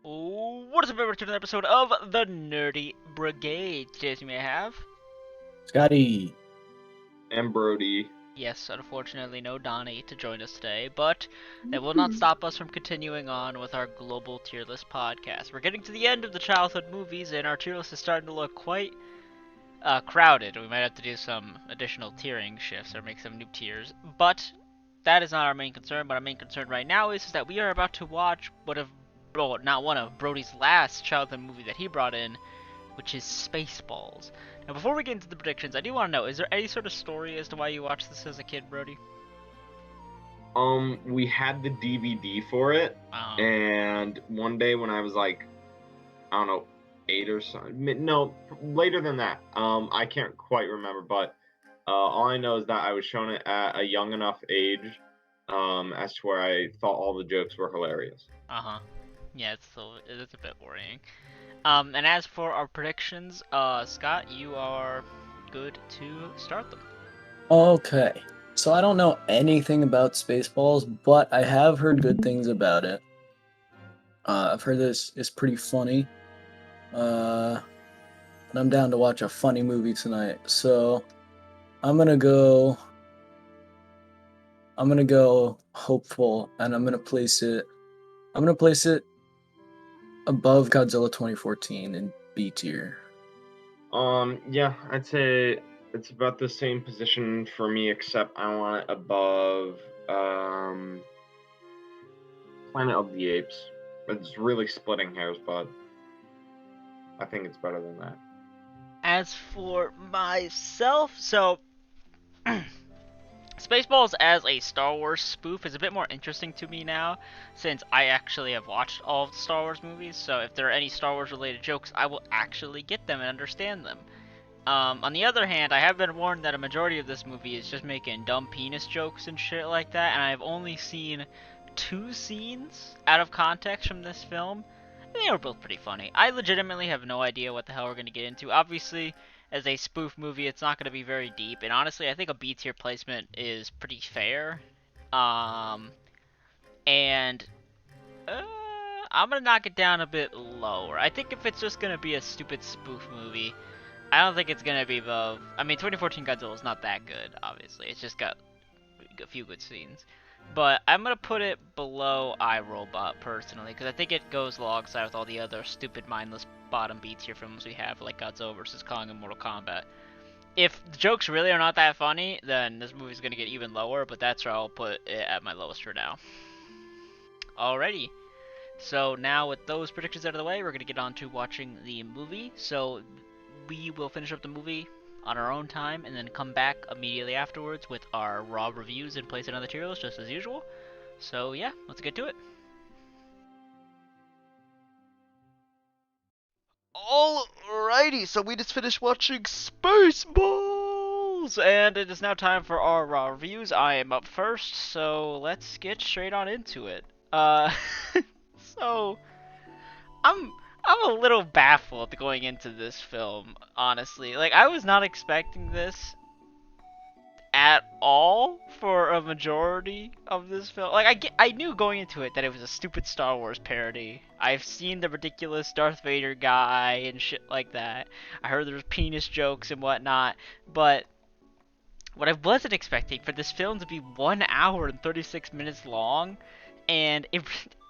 What is up, everyone, to another episode of the Nerdy Brigade. Today's we may have... Scotty. And Brody. Yes, unfortunately no Donnie to join us today, but that will not stop us from continuing on with our global tier list podcast. We're getting to the end of the childhood movies, and our tier list is starting to look quite crowded. We might have to do some additional tiering shifts or make some new tiers, but that is not our main concern. But our main concern right now is that we are about to watch not one of Brody's last childhood movie that he brought in, which is Spaceballs. Now, before we get into the predictions, I do want to know, is there any sort of story as to why you watched this as a kid, Brody? We had the DVD for it, and one day when I was like, I don't know, 8 or something, no, later than that, I can't quite remember, but all I know is that I was shown it at a young enough age, as to where I thought all the jokes were hilarious. Yeah, it's a bit worrying. And as for our predictions, Scott, you are good to start them. Okay, so I don't know anything about Spaceballs, but I have heard good things about it. I've heard this is pretty funny. And I'm down to watch a funny movie tonight. So I'm gonna go hopeful, and I'm gonna place it above Godzilla 2014 in B tier. Yeah, I'd say it's about the same position for me, except I want it above, Planet of the Apes. It's really splitting hairs, but I think it's better than that. As for myself, so Spaceballs as a Star Wars spoof is a bit more interesting to me now, since I actually have watched all of the Star Wars movies, so if there are any Star Wars related jokes, I will actually get them and understand them. On the other hand, I have been warned that a majority of this movie is just making dumb penis jokes and shit like that, and I've only seen 2 scenes out of context from this film, and they were both pretty funny. I legitimately have no idea what the hell we're going to get into. Obviously, as a spoof movie, it's not going to be very deep, and honestly, I think a B tier placement is pretty fair. Um, and uh, I'm going to knock it down a bit lower. I think if it's just going to be a stupid spoof movie, I don't think it's gonna be above. I mean, 2014 Godzilla is not that good, obviously. It's just got a few good scenes. But I'm gonna put it below iRobot personally, because I think it goes alongside with all the other stupid, mindless bottom B tier films we have, like Godzilla vs. Kong and Mortal Kombat. If the jokes really are not that funny, then this movie's gonna get even lower, but that's where I'll put it at my lowest for now. Alrighty. So now with those predictions out of the way, we're gonna get on to watching the movie. So we will finish up the movie on our own time and then come back immediately afterwards with our raw reviews and place another tier list just as usual. So yeah, let's get to it. Alrighty, so we just finished watching Spaceballs, and it is now time for our raw reviews. I am up first, so let's get straight on into it. Uh, so I'm I'm a little baffled going into this film, honestly. Like, I was not expecting this at all for a majority of this film. Like, I knew going into it that it was a stupid Star Wars parody. I've seen the ridiculous Darth Vader guy and shit like that. I heard there was penis jokes and whatnot, but what I wasn't expecting for this film to be 1 hour and 36 minutes long, and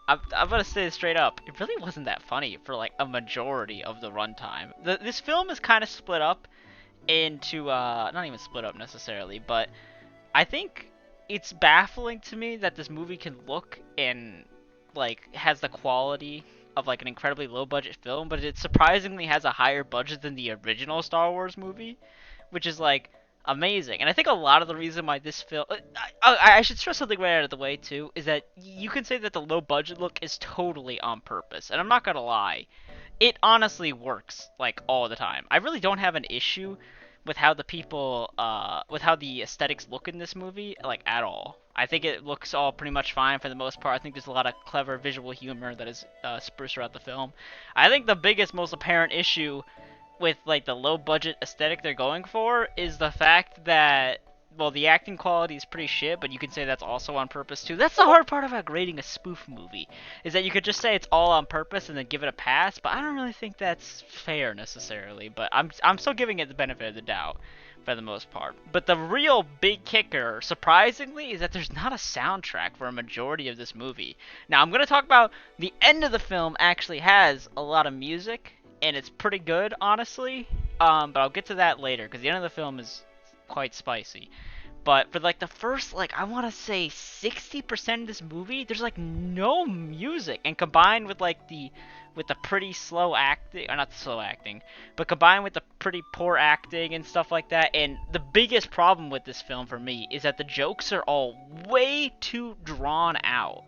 I'm gonna say it straight up, it really wasn't that funny for like a majority of the runtime. This film is kind of split up into, not even split up necessarily, but I think it's baffling to me that this movie can look and like has the quality of like an incredibly low budget film, but it surprisingly has a higher budget than the original Star Wars movie, which is like amazing. And I think a lot of the reason why this film, I should stress something right out of the way too, is that you can say that the low budget look is totally on purpose. And I'm not gonna lie, it honestly works like all the time. I really don't have an issue with how with how the aesthetics look in this movie, like at all. I think it looks all pretty much fine for the most part. I think there's a lot of clever visual humor that is spruced throughout the film. I think the biggest, most apparent issue with like the low budget aesthetic they're going for is the fact that well, the acting quality is pretty shit, but you can say that's also on purpose too. That's the hard part about grading a spoof movie, is that you could just say it's all on purpose and then give it a pass, but I don't really think that's fair necessarily. But I'm still giving it the benefit of the doubt for the most part. But the real big kicker, surprisingly, is that there's not a soundtrack for a majority of this movie. Now, I'm going to talk about the end of the film actually has a lot of music, and it's pretty good, honestly. But I'll get to that later, because the end of the film is quite spicy. But for like the first, like, I want to say 60% of this movie, there's like no music, and combined with like the pretty slow acting, or not slow acting, but combined with the pretty poor acting and stuff like that, and the biggest problem with this film for me is that the jokes are all way too drawn out.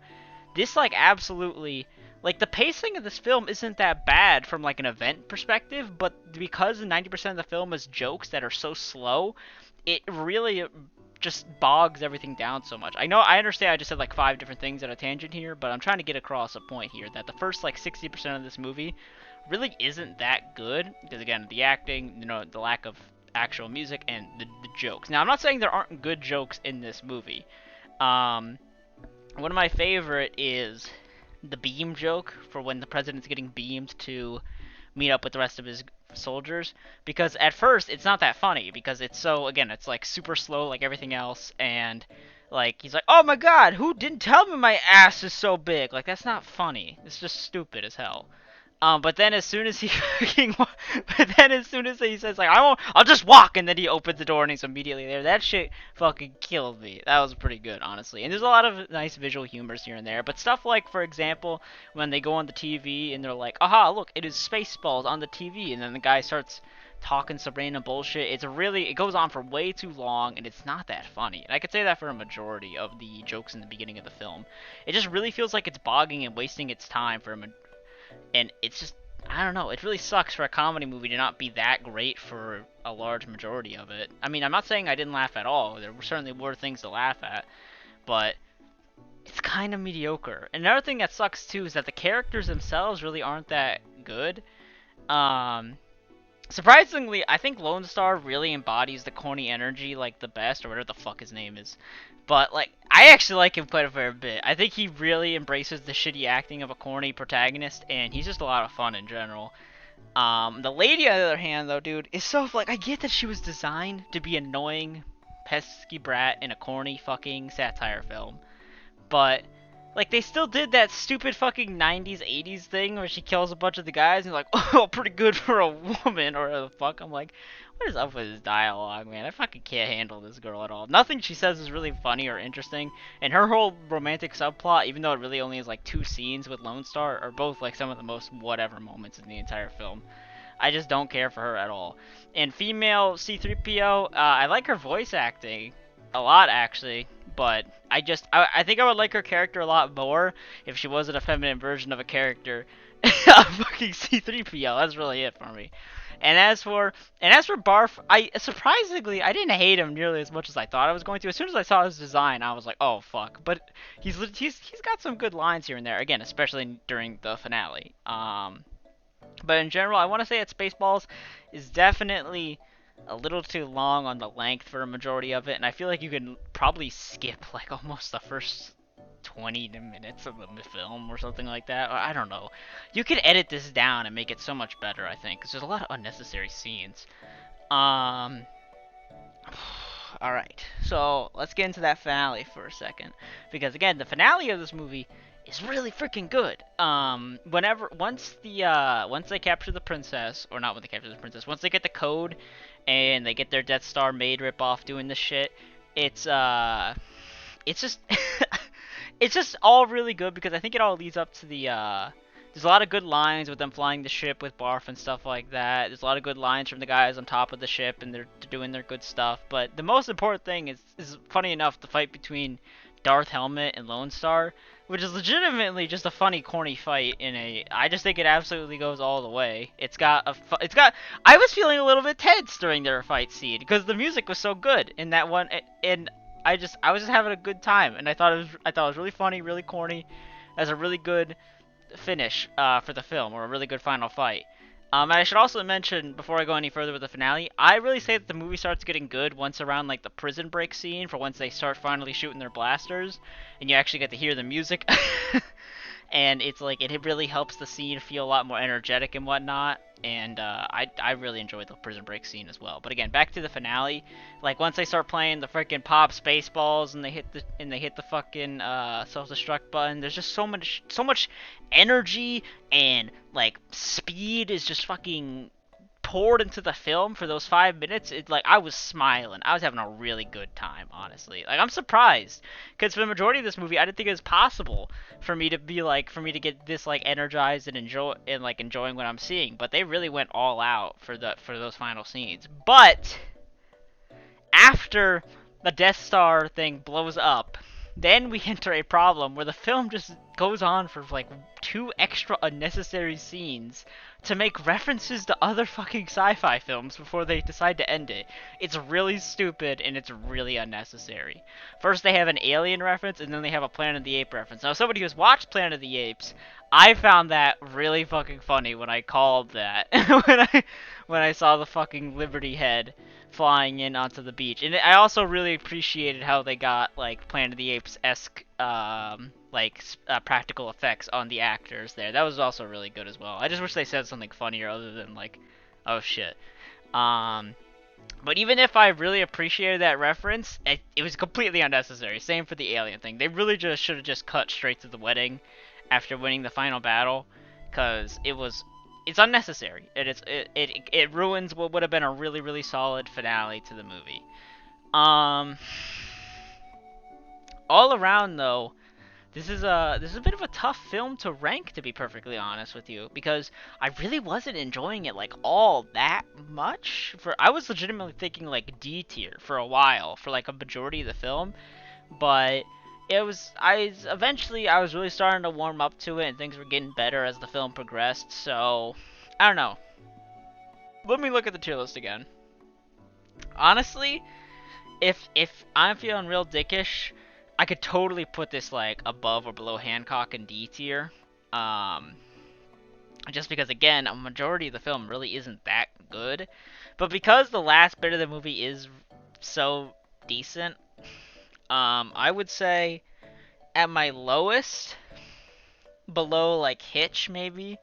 This like absolutely, like, the pacing of this film isn't that bad from like an event perspective, but because 90% of the film is jokes that are so slow, it really just bogs everything down so much. I understand I just said like 5 different things at a tangent here, but I'm trying to get across a point here that the first like 60% of this movie really isn't that good, because again, the acting, the lack of actual music, and the jokes. Now, I'm not saying there aren't good jokes in this movie. One of my favorite is the beam joke for when the president's getting beamed to meet up with the rest of his soldiers, because at first it's not that funny, because it's so, again, it's like super slow like everything else, and like he's like, oh my god, who didn't tell me my ass is so big? Like, that's not funny, it's just stupid as hell. But then as soon as he he says like, I'll just walk, and then he opens the door and he's immediately there. That shit fucking killed me. That was pretty good, honestly. And there's a lot of nice visual humors here and there. But stuff like, for example, when they go on the TV and they're like, aha, look, it is Spaceballs on the TV, and then the guy starts talking some random bullshit. It goes on for way too long, and it's not that funny. And I could say that for a majority of the jokes in the beginning of the film. It just really feels like it's bogging and wasting its time and it's just, I don't know, it really sucks for a comedy movie to not be that great for a large majority of it. I mean, I'm not saying I didn't laugh at all. There certainly were things to laugh at, but it's kind of mediocre. And another thing that sucks too is that the characters themselves really aren't that good. Surprisingly, I think Lone Star really embodies the corny energy like the best, or whatever the fuck his name is. But like, I actually like him quite a fair bit. I think he really embraces the shitty acting of a corny protagonist, and he's just a lot of fun in general. The lady, on the other hand, though, dude, is so, like, I get that she was designed to be annoying, pesky brat in a corny fucking satire film, but like, they still did that stupid fucking 90s, 80s thing where she kills a bunch of the guys and you're like, oh, pretty good for a woman, or the fuck. I'm like, what is up with this dialogue, man? I fucking can't handle this girl at all. Nothing she says is really funny or interesting, and her whole romantic subplot, even though it really only is like 2 scenes with Lone Star, are both like some of the most whatever moments in the entire film. I just don't care for her at all. And female C-3PO, I like her voice acting a lot, actually, but I think I would like her character a lot more if she wasn't a feminine version of a character. Fucking C-3PO, that's really it for me. And as for Barf, surprisingly I didn't hate him nearly as much as I thought I was going to. As soon as I saw his design, I was like, oh fuck. But he's got some good lines here and there. Again, especially during the finale. But in general, I want to say that Spaceballs is definitely a little too long on the length for a majority of it, and I feel like you can probably skip like almost the first 20 minutes of the film or something like that. Or, I don't know. You could edit this down and make it so much better, I think, because there's a lot of unnecessary scenes. Alright, so let's get into that finale for a second, because again, the finale of this movie is really freaking good. Once they capture the princess, or not when they capture the princess, once they get the code and they get their Death Star maid ripoff doing this shit, it's just it's just all really good, because I think it all leads up to the there's a lot of good lines with them flying the ship with Barf and stuff like that. There's a lot of good lines from the guys on top of the ship, and they're doing their good stuff. But the most important thing is funny enough, the fight between Darth Helmet and Lone Star, which is legitimately just a funny, corny fight I just think it absolutely goes all the way. I was feeling a little bit tense during their fight scene, because the music was so good in that one, and I was just having a good time, and I thought it was really funny, really corny, as a really good finish for the film, or a really good final fight. I should also mention, before I go any further with the finale, I really say that the movie starts getting good once around like the prison break scene, for once they start finally shooting their blasters, and you actually get to hear the music. And it's like it really helps the scene feel a lot more energetic and whatnot. And I really enjoyed the prison break scene as well. But again, back to the finale. Like once they start playing the freaking pop Spaceballs and they hit the fucking self destruct button. There's just so much energy and like speed is just fucking poured into the film for those 5 minutes. It like I was smiling. I was having a really good time, honestly. Like I'm surprised because for the majority of this movie, I didn't think it was possible for me to get this like energized and enjoying what I'm seeing. But they really went all out for those final scenes. But after the Death Star thing blows up, then we enter a problem where the film just goes on for like 2 extra unnecessary scenes to make references to other fucking sci-fi films before they decide to end it. It's really stupid and it's really unnecessary. First they have an Alien reference and then they have a Planet of the Apes reference. Now somebody who's watched Planet of the Apes, I found that really fucking funny when I called that when I saw the fucking Liberty head flying in onto the beach. And I also really appreciated how they got like Planet of the Apes-esque practical effects on the actors there. That was also really good as well. I just wish they said something funnier other than like, oh shit. But even if I really appreciated that reference, it was completely unnecessary. Same for the alien thing. They really just should have just cut straight to the wedding after winning the final battle, because it's unnecessary. It ruins what would have been a really solid finale to the movie. All around though, this is a bit of a tough film to rank, to be perfectly honest with you, because I really wasn't enjoying it like all that much. I was legitimately thinking like D tier for a while for like a majority of the film, but eventually I was really starting to warm up to it and things were getting better as the film progressed. So I don't know. Let me look at the tier list again. Honestly, if I'm feeling real dickish, I could totally put this like above or below Hancock and D tier. Just because again, a majority of the film really isn't that good. But because the last bit of the movie is so decent, I would say at my lowest, below like Hitch maybe,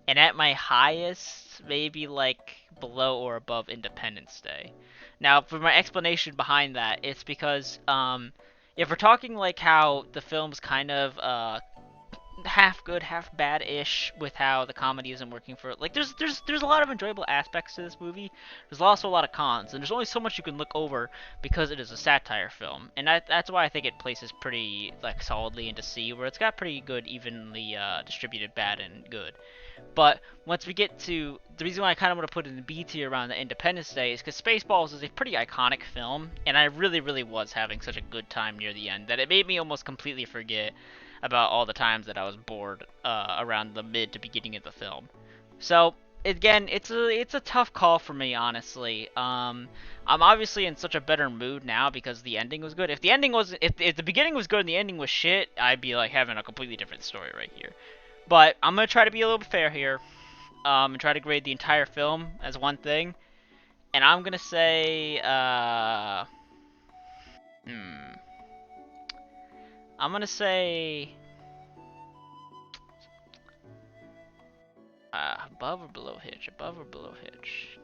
and at my highest, maybe like below or above Independence Day. Now, for my explanation behind that, it's because if we're talking like how the film's kind of half good, half bad-ish with how the comedy isn't working for it. Like there's a lot of enjoyable aspects to this movie. There's also a lot of cons, and there's only so much you can look over because it is a satire film, and that's why I think it places pretty like solidly into C, where it's got pretty good, evenly distributed bad and good. But once we get to the reason why I kind of want to put it in B tier around the Independence Day is because Spaceballs is a pretty iconic film, and I really was having such a good time near the end that it made me almost completely forget about all the times that I was bored around the mid to beginning of the film. So again, it's a tough call for me, honestly. I'm obviously in such a better mood now because the ending was good. If the beginning was good and the ending was shit, I'd be like having a completely different story right here. But I'm gonna try to be a little bit fair here, and try to grade the entire film as one thing. And I'm gonna say, I'm gonna say, above or below Hitch? Above or below Hitch?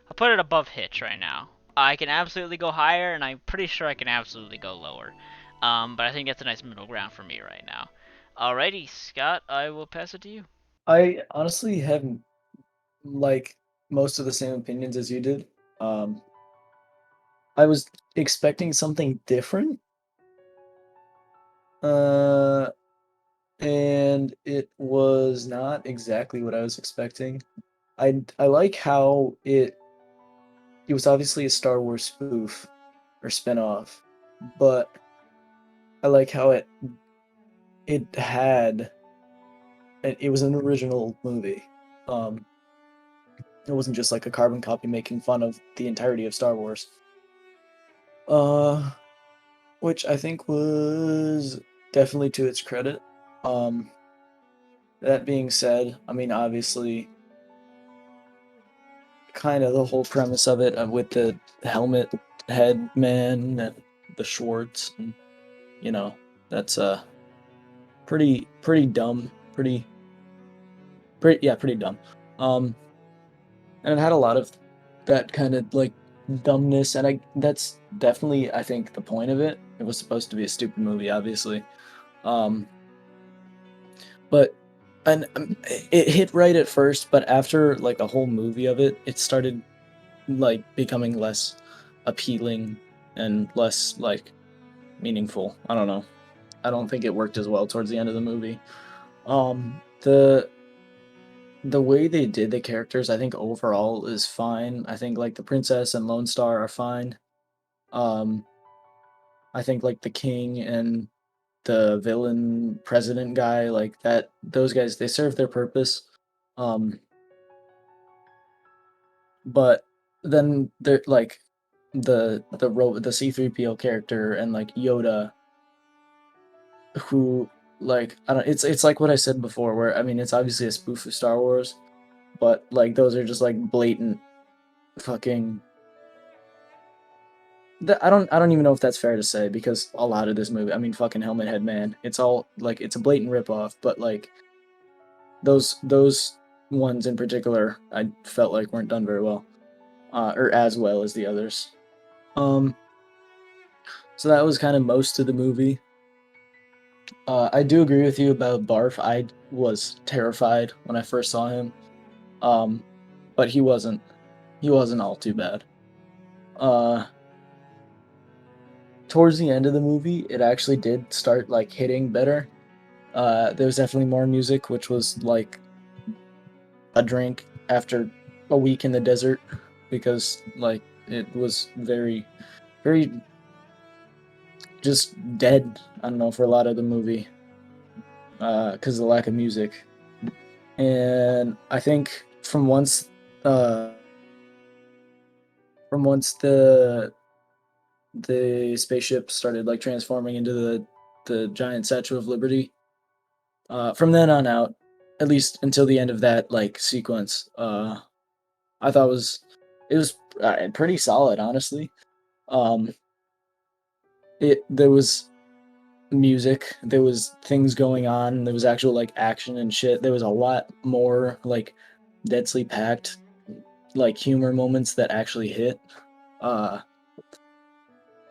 I'll put it above Hitch right now. I can absolutely go higher, and I'm pretty sure I can absolutely go lower. But I think that's a nice middle ground for me right now. Alrighty, Scott, I will pass it to you. I honestly have like most of the same opinions as you did. I was expecting something different, uh, and it was not exactly what I was expecting. I like how it was obviously a Star Wars spoof or spin-off, but I like how it had it was an original movie. Um, it wasn't just like a carbon copy making fun of the entirety of Star Wars. Uh, which I think was definitely to its credit. Um, that being said, I mean, obviously, kind of the whole premise of it with the helmet head man and the Schwartz, and you know, that's pretty dumb, pretty dumb. And it had a lot of that kind of like dumbness, and that's definitely, I think, the point of it. It was supposed to be a stupid movie, obviously. Um, but and it hit right at first, but after like a whole movie of it, it started like becoming less appealing and less like meaningful. I don't know. I don't think it worked as well towards the end of the movie. The way they did the characters, I think overall is fine. I think like the princess and Lone Star are fine. Um, I think like the king and the villain president guy, like that, those guys, they serve their purpose. Um, but then they're like the C3PO character and like Yoda, who like I don't, it's like what I said before, where I mean it's obviously a spoof of Star Wars, but like those are just like blatant fucking. I don't even know if that's fair to say, because a lot of this movie, I mean, fucking Helmet Head Man, it's all like it's a blatant ripoff, but like those ones in particular, I felt like weren't done very well, or as well as the others. Um, so that was kind of most of the movie. I do agree with you about Barf. I was terrified when I first saw him, um, but he wasn't. He wasn't all too bad. Uh, Towards the end of the movie, it actually did start like hitting better. There was definitely more music, which was like a drink after a week in the desert, because like it was very just dead. I don't know, for a lot of the movie, because of the lack of music. And I think uh, from once the spaceship started like transforming into the giant Statue of Liberty, from then on out, at least until the end of that like sequence, I thought it was pretty solid, honestly. Um, it there was music, there was things going on, there was actual like action and shit. There was a lot more like densely packed like humor moments that actually hit, uh,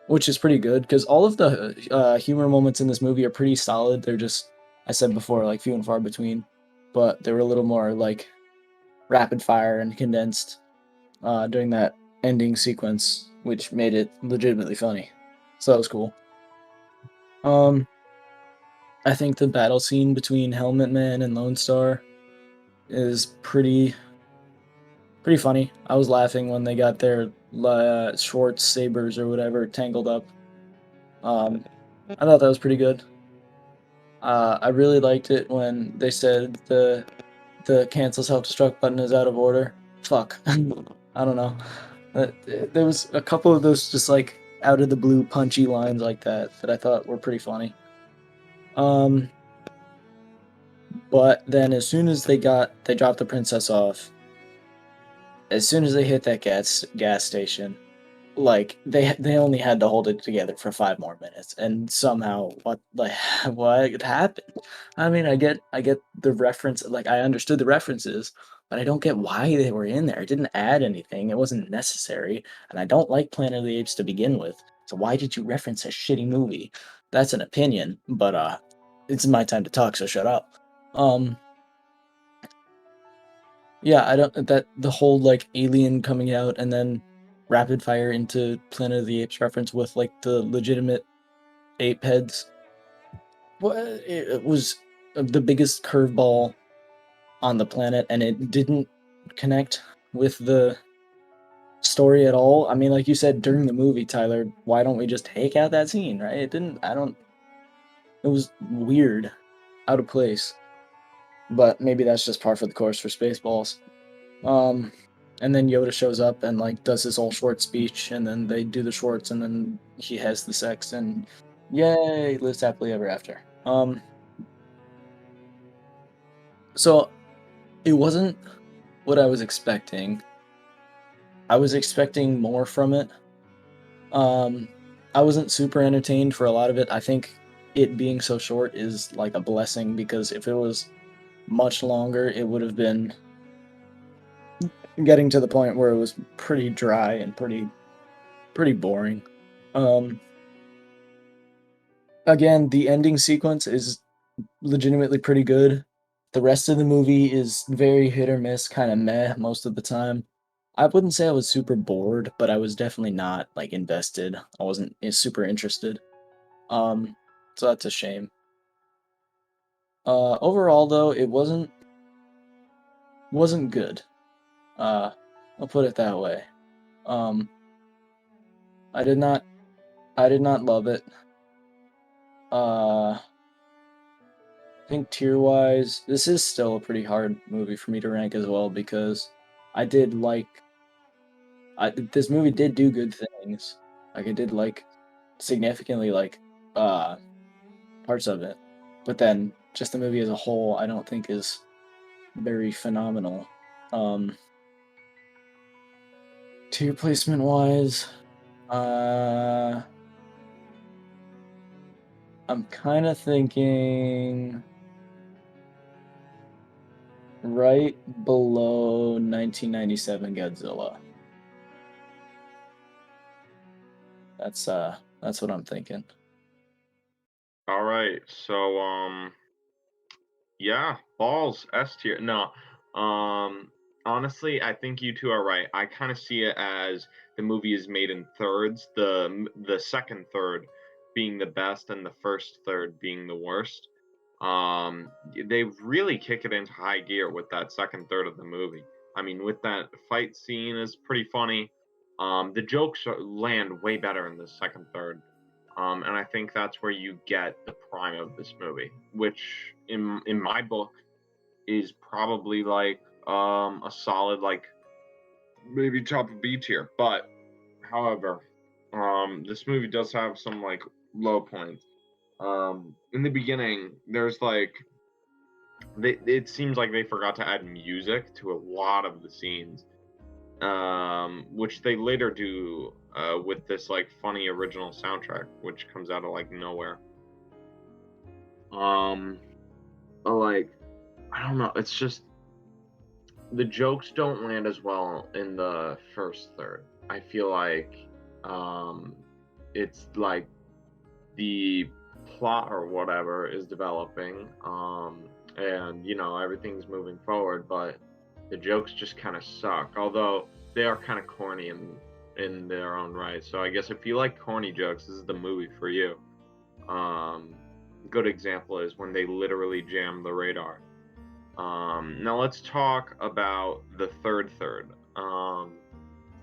which is pretty good because all of the humor moments in this movie are pretty solid. They're just, I said before, like few and far between, but they were a little more like rapid fire and condensed during that ending sequence, which made it legitimately funny. So that was cool. Um, I think the battle scene between Helmet Man and Lone Star is pretty funny. I was laughing when they got their Schwartz sabers or whatever tangled up. Um, I thought that was pretty good. I really liked it when they said the cancel self-destruct button is out of order. Fuck. I don't know. There was a couple of those just like out of the blue punchy lines like that I thought were pretty funny. Um, but then as soon as they dropped the princess off, as soon as they hit that gas station, like they only had to hold it together for 5 more minutes, and somehow what like what happened? I mean, I get the reference, like I understood the references, but I don't get why they were in there. It didn't add anything. It wasn't necessary, and I don't like Planet of the Apes to begin with. So why did you reference a shitty movie? That's an opinion, but it's my time to talk, so shut up. Um, yeah, I don't that the whole like alien coming out and then rapid fire into Planet of the Apes reference with like the legitimate ape heads. What it was the biggest curveball on the planet, and it didn't connect with the story at all. I mean, like you said during the movie, Tyler, why don't we just take out that scene, right? It didn't. I don't. It was weird, out of place. But maybe that's just par for the course for Spaceballs. Um, and then Yoda shows up and like does his whole short speech, and then they do the shorts, and then he has the sex, and yay, lives happily ever after. So it wasn't what I was expecting, I was expecting more from it. I wasn't super entertained for a lot of it. I think it being so short is like a blessing, because if it was much longer, it would have been getting to the point where it was pretty dry and pretty boring. Um, Again, the ending sequence is legitimately pretty good. The rest of the movie is very hit or miss, kind of meh most of the time. I wouldn't say I was super bored, but I was definitely not like invested. I wasn't super interested. Um, so that's a shame. Overall though, it wasn't good. Uh, I'll put it that way. Um, I did not love it. I think tier wise, this is still a pretty hard movie for me to rank as well, because I did like this movie did do good things. Like I did like significantly like uh parts of it. But then just the movie as a whole I don't think is very phenomenal. Um Tier placement wise, uh I'm kind of thinking right below 1997 Godzilla. That's what I'm thinking. All right. So yeah, balls S tier. No. Honestly, I think you two are right. I kind of see it as the movie is made in thirds, the second third being the best and the first third being the worst. They really kick it into high gear with that second third of the movie. I mean, with that fight scene is pretty funny. The jokes land way better in the second third. And I think that's where you get the prime of this movie, which in my book is probably like a solid like maybe top of B tier. But however, this movie does have some like low points. In the beginning, there's like it seems like they forgot to add music to a lot of the scenes, which they later do with this like funny original soundtrack, which comes out of like nowhere. Um, like I don't know, it's just the jokes don't land as well in the first third. I feel like um, it's like the plot or whatever is developing, and you know everything's moving forward, but the jokes just kind of suck. Although they are kind of corny in their own right. So I guess if you like corny jokes, this is the movie for you. Um, Good example is when they literally jam the radar. Now let's talk about the third third. So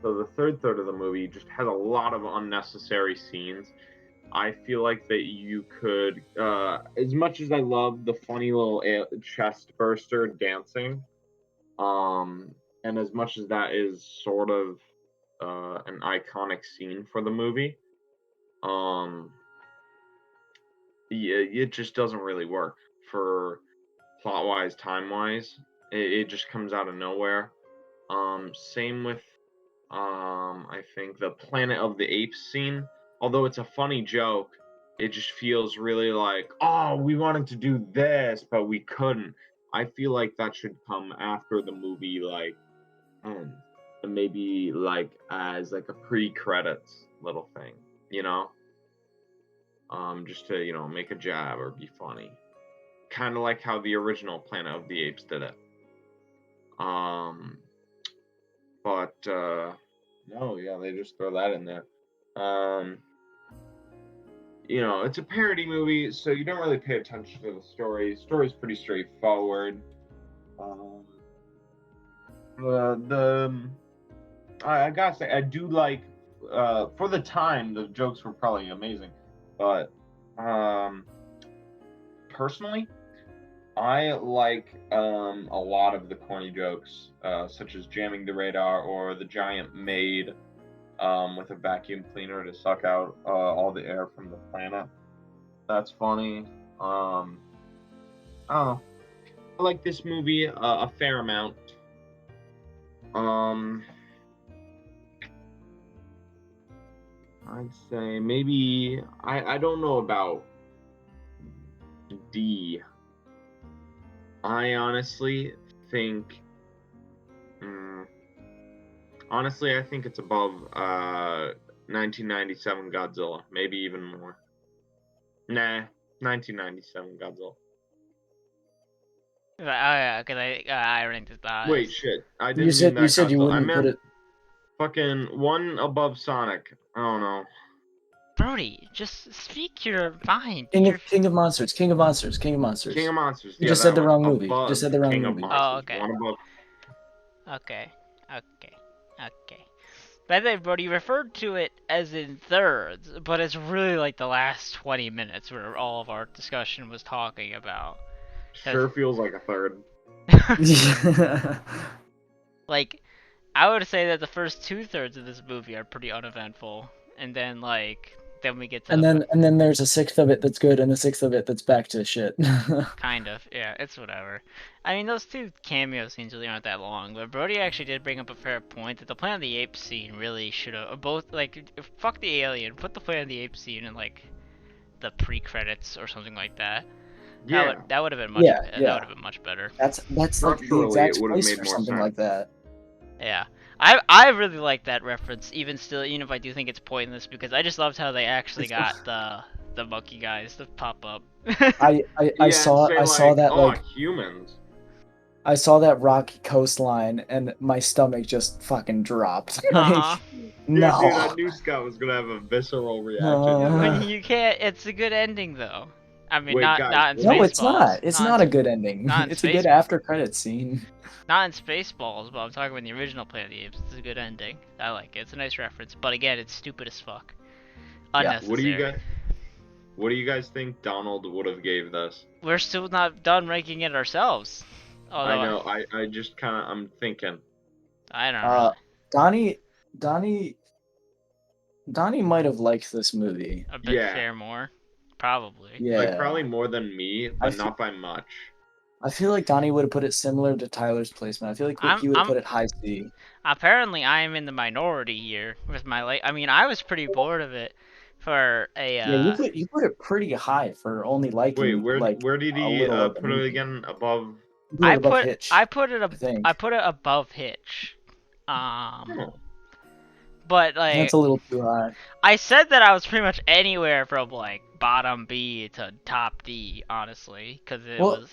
the third third of the movie just has a lot of unnecessary scenes. I feel like that you could, as much as I love the funny little chest burster dancing, and as much as that is sort of an iconic scene for the movie, um, yeah, it just doesn't really work for plot wise, time wise. It just comes out of nowhere. Same with I think the Planet of the Apes scene. Although it's a funny joke, it just feels really like, oh, we wanted to do this, but we couldn't. I feel like that should come after the movie like ends. And maybe like as like a pre-credits little thing, you know? Just to, you know, make a jab or be funny. Kind of like how the original Planet of the Apes did it. Um, but no, yeah, they just throw that in there. Um, you know, it's a parody movie, so you don't really pay attention to the story. Story's pretty straightforward. Um, the I gotta say, I do like for the time the jokes were probably amazing, but um, personally, I like a lot of the corny jokes, such as jamming the radar or the giant maid with a vacuum cleaner to suck out all the air from the planet. That's funny. I don't know. I like this movie a fair amount. Um, I'd say maybe I don't know about D. I honestly think honestly I think it's above 1997 Godzilla, maybe even more. Nah, 1997 Godzilla. Oh yeah, because I ranked it the Wait, highest. shit. I You didn't mean said you that said you Godzilla. I wouldn't put meant it. fucking one above Sonic. I don't know. Brody, just speak your mind. King of Monsters, King of Monsters, King of King Monsters. of Monsters. You Yeah, just said that the one. wrong movie. You just Above said the wrong King of movie. Oh, Monsters. okay. One above. Okay. Okay. Okay. By the way, Brody, you referred to it as in thirds, but it's really like the last 20 minutes where all of our discussion was talking about. Sure feels like a third. Like, I would say that the first 2/3 of this movie are pretty uneventful, and then then we get to and then there's a sixth of it that's good, and a sixth of it that's back to shit. kind of, yeah, it's whatever. I mean, those two cameo scenes really aren't that long, but Brody actually did bring up a fair point that the Planet of the Apes scene really should have both fuck the alien, put the Planet of the Apes scene in the pre-credits or something like that. Yeah. That would have been Yeah, that would yeah. have been much better. That's like the Structurally, it exact would have place made for more something sense. like that. Yeah. I really like that reference, even if I do think it's pointless, because I just loved how they actually got the monkey guys to pop up. I Yeah, and saw say I saw like, that oh, like humans. I saw that rocky coastline and my stomach just fucking dropped. Uh-huh. Like Yeah, dude, I no. knew Scott was gonna have a visceral reaction to that. You can't. It's a good ending though. I mean, Wait, guys, not in No, what? it's Spaceballs. not. It's not a good ending. Not in It's a good Space. after credit scene. Not in Spaceballs, but I'm talking about the original Planet of the Apes. It's a good ending. I like it. It's a nice reference, but again, it's stupid as fuck. Yeah. Unnecessary. What do you guys think Donald would have gave this? We're still not done ranking it ourselves. I Although know. I just kind of I'm thinking. I don't know. Donnie Donnie Donnie might have liked this movie. A bit Yeah. fair more, probably. Yeah. Like probably more than me, but I not by much. I feel like Donnie would have put it similar to Tyler's placement. I feel like he would have I'm put it high C. apparently I am in the minority here with my I mean, I was pretty bored of it for a Yeah, you put it pretty high for only Wait, liking like where did a he little of the put it movie. again? Above? You put it above Hitch, I put it I think. above Hitch. Oh. But That's a little too high. I said that I was pretty much anywhere from bottom B to top D, honestly, because it was.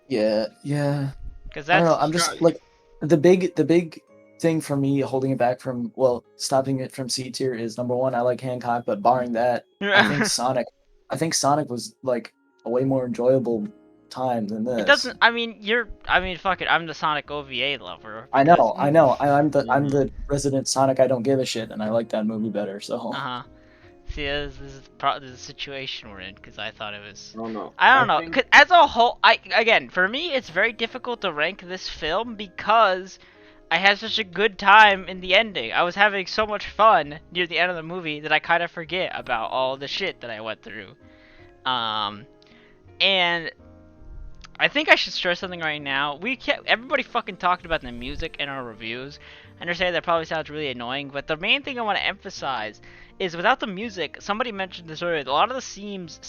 Yeah, yeah. Because I don't know. that's. I'm just like the big thing for me holding it back from stopping it from C tier is number one, I like Hancock, but barring that, I think Sonic was like a way more enjoyable time than this. It doesn't. I mean, fuck it. I'm the Sonic OVA lover. I know. I'm Mhm. the resident Sonic. I don't give a shit, and I like that movie better. So Uh huh. See, this is the situation we're in, because I thought it was. I don't know. I don't know. think- 'Cause as a whole, again, for me, it's very difficult to rank this film because I had such a good time in the ending. I was having so much fun near the end of the movie that I kind of forget about all the shit that I went through. And I think I should stress something right now. Everybody fucking talked about the music in our reviews. I understand that probably sounds really annoying, but the main thing I want to emphasize is without the music, somebody mentioned this earlier, a lot of the scenes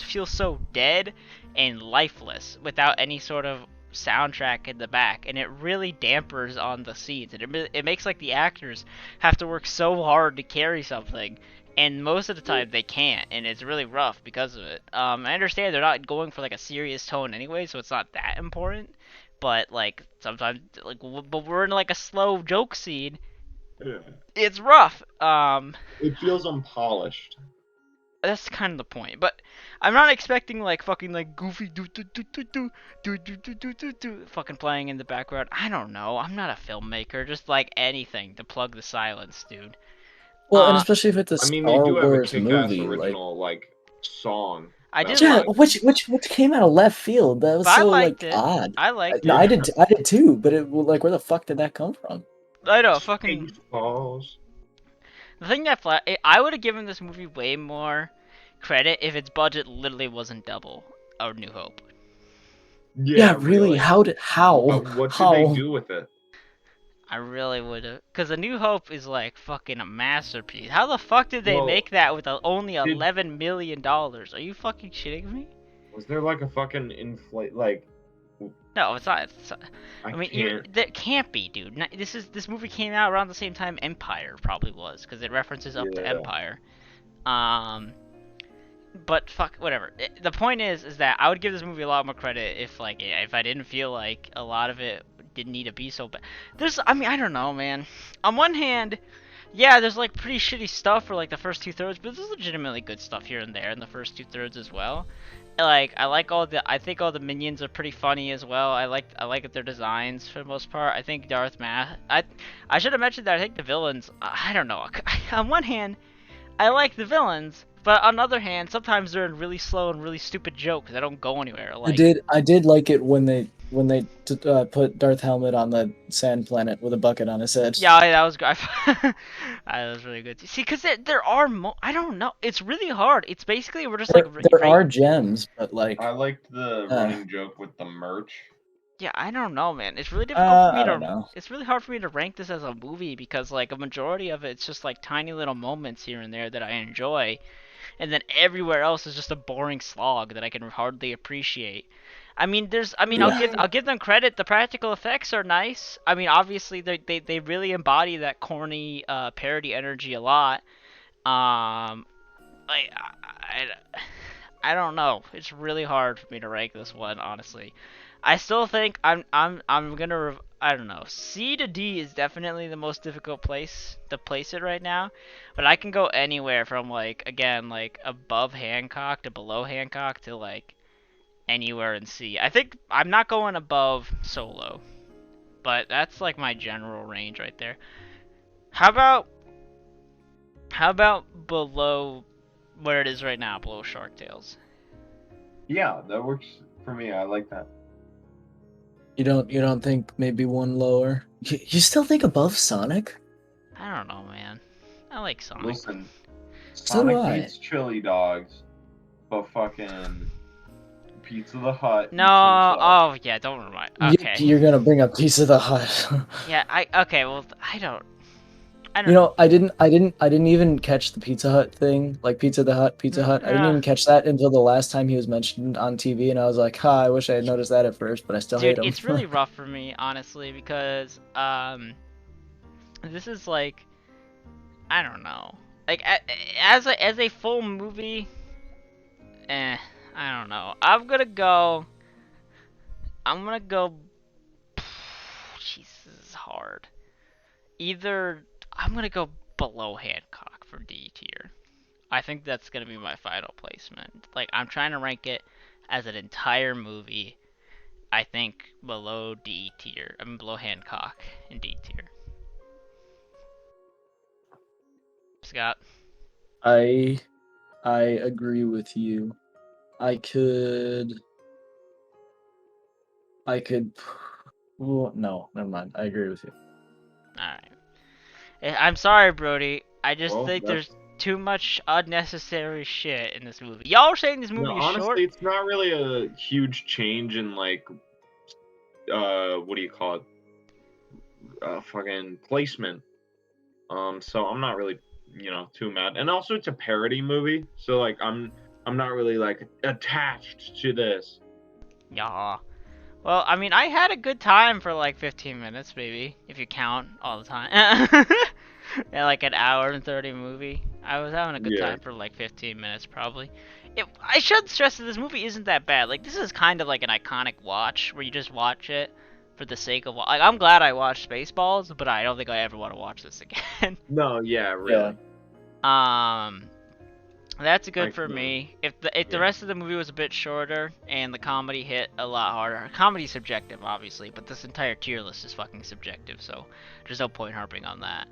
feel so dead and lifeless without any sort of soundtrack in the back, and it really dampers on the scenes. It makes the actors have to work so hard to carry something, and most of the time they can't, and it's really rough because of it. I understand they're not going for a serious tone anyway, so it's not that important. But sometimes but we're in a slow joke scene. Yeah. It's rough. It feels unpolished. That's kind of the point. But I'm not expecting fucking goofy fucking playing in the background. I don't know. I'm not a filmmaker. Just anything to plug the silence, dude. well, and especially if it's a I mean, they Star do have a Wars kick-ass movie, original song. I that's, did yeah, like, which came out of left field. That was but I so liked it. odd. I liked No, it. I did too. But it where the fuck did that come from? I know, fucking. Spaceballs. The thing that I would have given this movie way more credit if its budget literally wasn't double A New Hope. Yeah, really. How? What did they do with it? I really would have, because A New Hope is like fucking a masterpiece. How the fuck did they Well, make that with only did $11 million? Are you fucking shitting me? was there like a fucking inflate like? No, it's not. I I mean, can't. that can't be, dude. This movie came out around the same time Empire probably was, because it references up to Yeah. Empire. Um, but fuck, whatever. The point is that I would give this movie a lot more credit if if I didn't feel like a lot of it didn't need to be so bad. I mean, I don't know, man. On one hand, yeah, there's like pretty shitty stuff for like the first 2/3, but there's legitimately good stuff here and there in the first 2/3 as well. Like I think all the minions are pretty funny as well. I like their designs for the most part. I think I should have mentioned that I think the villains, I don't know. On one hand, I like the villains, but on the other hand, sometimes they're in really slow and really stupid jokes that don't go anywhere. I did like it when they put Darth Helmet on the sand planet with a bucket on his head. Yeah, that was good. That was really good. See, because there are I don't know. It's really hard. It's basically we're just like There are gems, but like I liked the running joke with the merch. yeah, I don't know, man. It's really difficult for me I don't to. know. It's really hard for me to rank this as a movie because like a majority of it's just like tiny little moments here and there that I enjoy, and then everywhere else is just a boring slog that I can hardly appreciate. I mean, Yeah. I'll give them credit. The practical effects are nice. I mean, obviously they really embody that corny parody energy a lot. Like I don't know. It's really hard for me to rank this one, honestly. I still think I'm gonna I don't know. C to D is definitely the most difficult place to place it right now, but I can go anywhere from like again like above Hancock to below Hancock to like anywhere in C. I think I'm not going above Solo, but that's like my general range right there. How about below where it is right now, below Shark Tales? Yeah, that works for me. I like that. You don't think maybe one lower? You still think above Sonic? I don't know, man. I like Sonic. Listen, So do Sonic I. beats chili dogs, but fucking Pizza the Hut No, eats himself. oh yeah, don't remind. Okay. You're gonna bring a piece of the hut. Yeah, okay. Well, I don't. You know, I didn't even catch the Pizza Hut thing, like Pizza Hut. I didn't even catch that until the last time he was mentioned on TV, and I was like, "Ha, I wish I had noticed that at first," but I still Dude, hate him. it's really rough for me, honestly, because this is like, I don't know, like as a full movie, I don't know. I'm gonna go. Jeez, this is hard. Either I'm gonna go below Hancock for D tier. I think that's gonna be my final placement. Like I'm trying to rank it as an entire movie. I think below D tier. I mean below Hancock in D tier. Scott. I I agree with you. I could I could. Well, no, never mind. I agree with you. Alright. I'm sorry, Brody. I just Well, think there's that's too much unnecessary shit in this movie. Y'all are saying this no. movie is short? Honestly, it's not really a huge change in like what do you call it? Fucking placement. So I'm not really too mad. And also, it's a parody movie, so like I'm not really like attached to this. Yeah. Well, I mean, I had a good time for like 15 minutes, maybe, if you count all the time. Yeah, like an hour and 30 movie. I was having a good Yeah. time for like 15 minutes, probably. I should stress that this movie isn't that bad. Like, this is kind of like an iconic watch, where you just watch it for the sake of... Like, I'm glad I watched Spaceballs, but I don't think I ever want to watch this again. No. Yeah. Really. um... That's good for Actually, me. If the yeah. rest of the movie was a bit shorter and the comedy hit a lot harder. Comedy's subjective, obviously, but this entire tier list is fucking subjective, so there's no point harping on that.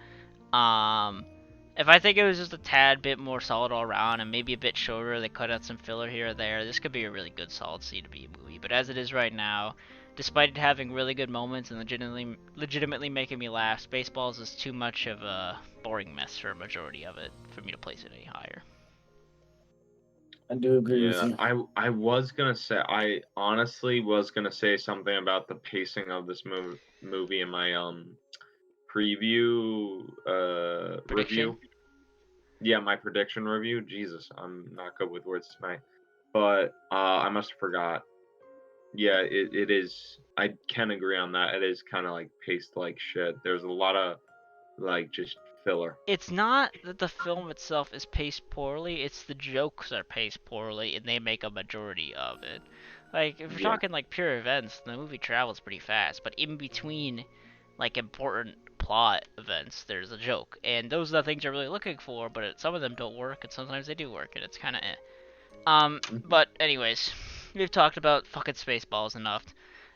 If I think it was just a tad bit more solid all around and maybe a bit shorter, they cut out some filler here or there, this could be a really good solid C to B movie. But as it is right now, despite it having really good moments and legitimately making me laugh, Spaceballs is too much of a boring mess for a majority of it for me to place it any higher. I do agree with Yeah, you. I was gonna say I honestly was gonna say something about the pacing of this movie in my preview Prediction? review. Yeah, my prediction review. Jesus, I'm not good with words tonight. But I must have forgot. Yeah, it is. I can agree on that. It is kind of like paced like shit. There's a lot of like just filler. It's not that the film itself is paced poorly, it's the jokes are paced poorly and they make a majority of it. Like, if we're Yeah. talking like pure events, the movie travels pretty fast, but in between like important plot events, there's a joke. And those are the things you're really looking for, but some of them don't work and sometimes they do work and it's kind of eh. But anyways, we've talked about fucking Spaceballs enough.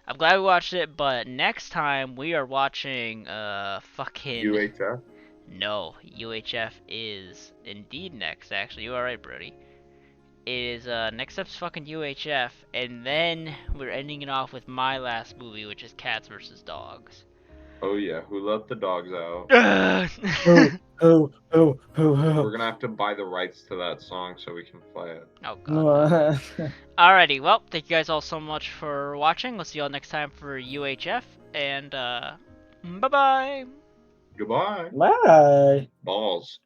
I'm glad we watched it, but next time we are watching fucking UHF. no, UHF is indeed next. Actually, you are right, Brody. It is next up's fucking UHF, and then we're ending it off with my last movie, which is Cats vs. Dogs. Oh yeah, who let the dogs out? Oh, oh, oh, oh, We're gonna have to buy the rights to that song so we can play it. Oh god. oh. Alrighty, well, thank you guys all so much for watching. We'll see you all next time for UHF, and bye bye. Goodbye. Bye. Balls.